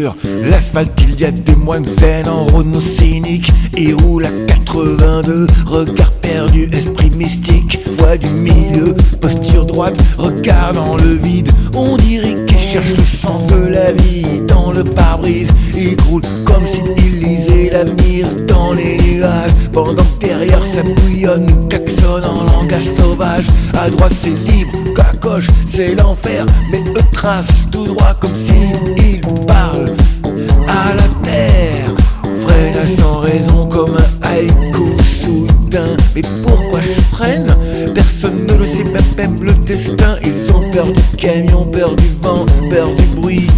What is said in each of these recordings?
sur l'asphalte, il y a des moines zen en Renault cynique. Ils roulent à 82, regard perdu, esprit mystique. Voix du milieu, posture droite, regard dans le vide. On dirait qu'ils cherchent le sens de la vie dans le pare-brise. Ils roulent comme s'ils lisaient l'avenir dans les nuages, pendant que derrière ça bouillonne, klaxonne en langage sauvage. À droite c'est libre, à gauche c'est l'enfer, mais eux tracent tout droit comme s'ils parlent à la terre. Freinage sans raison comme un haïku soudain. Mais pourquoi je freine? Personne ne le sait, même le destin. Ils ont peur du camion, peur du vent, peur du bruit,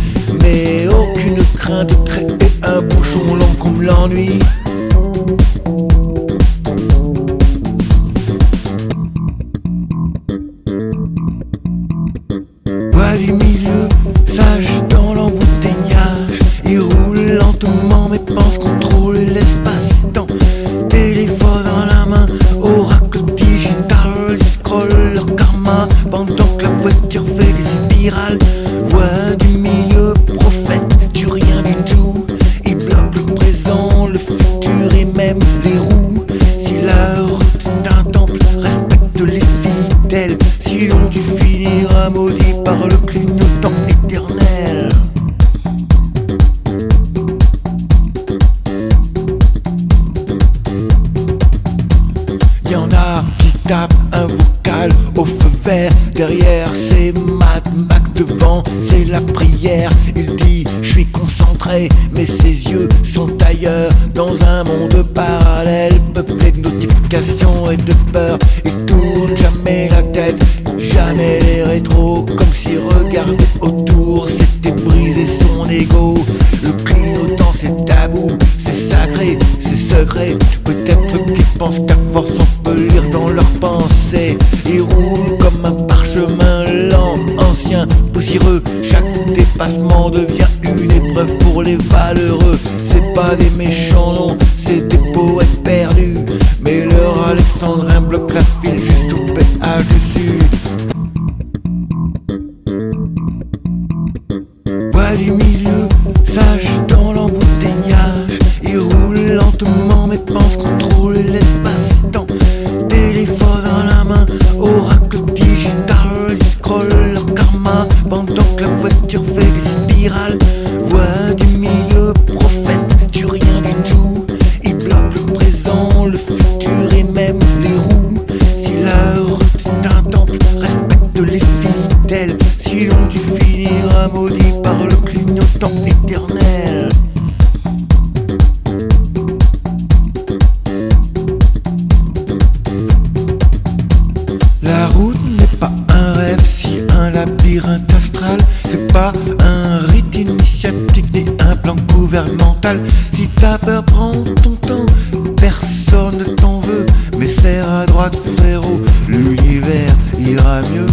mais aucune crainte de créer un bouchon lent comme l'ennui. Voix du milieu, sage dans l'embouteillage. Ils roulent lentement mais pensent contrôler l'espace-temps. Téléphone dans la main, oracle digital. Ils scrollent leur karma pendant que la voiture fait des spirales. Voix du milieu, prophète du rien du tout. Ils bloquent le présent, le futur et même les roues. Si la route est un temple, respecte les fidèles. Sinon tu finiras maudit par le clignotant éternel. Y'en a qui tapent un vocal au feu vert. Derrière c'est Mad Max, devant c'est la prière. Il dit je suis concentré mais ses yeux sont ailleurs, dans un monde parallèle peuplé de notifications et de peur. Il tourne jamais la tête, jamais les rétros, comme s'il regardait autour, c'était briser son ego. Le clignotant c'est tabou, c'est sacré, c'est secret. Peut-être qu'ils pensent qu'à force on peut lire dans leurs pensées. Ils roulent comme un parchemin lent, ancien, poussiéreux. Chaque dépassement devient une épreuve pour les valeureux. C'est pas des méchants non, c'est des poètes perdus, mais leur alexandrin bloque la file juste au péage du sud. Voix du milieu, sage dans l'embouteillage. Ils roulent lentement mais pensent contrôler l'espace-temps. Téléphone dans la main, oracle digital. Ils scrollent leur karma pendant que la voiture fait des spirales. Voix du milieu, prophète du rien du tout. Ils bloquent le présent, le futur et même les roues. Si la route est un temple, respecte les fidèles. Sinon tu finiras maudit par le clignotant éternel. La route n'est pas un rêve, si un labyrinthe astral. C'est pas un rite initiatique ni un plan gouvernemental. Si t'as peur, prends ton temps, personne ne t'en veut. Mais serre à droite frérot, l'univers ira mieux.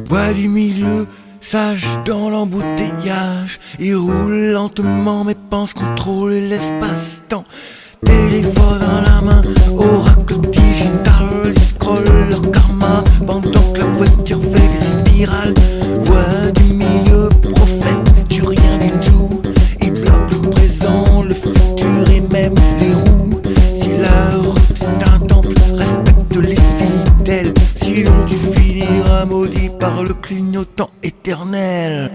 Voix du milieu, sage dans l'embouteillage. Ils roulent lentement mais pensent contrôler l'espace-temps. Téléphone dans la main, oracle digital. Ils scrollent leur karma pendant que la voiture fait des spirales. Voix du milieu, prophète du rien du tout. Ils bloquent le présent, le futur et même les roues. Si la route est un temple, respecte les fidèles. Sinon tu finiras maudit par le clignotant éternel.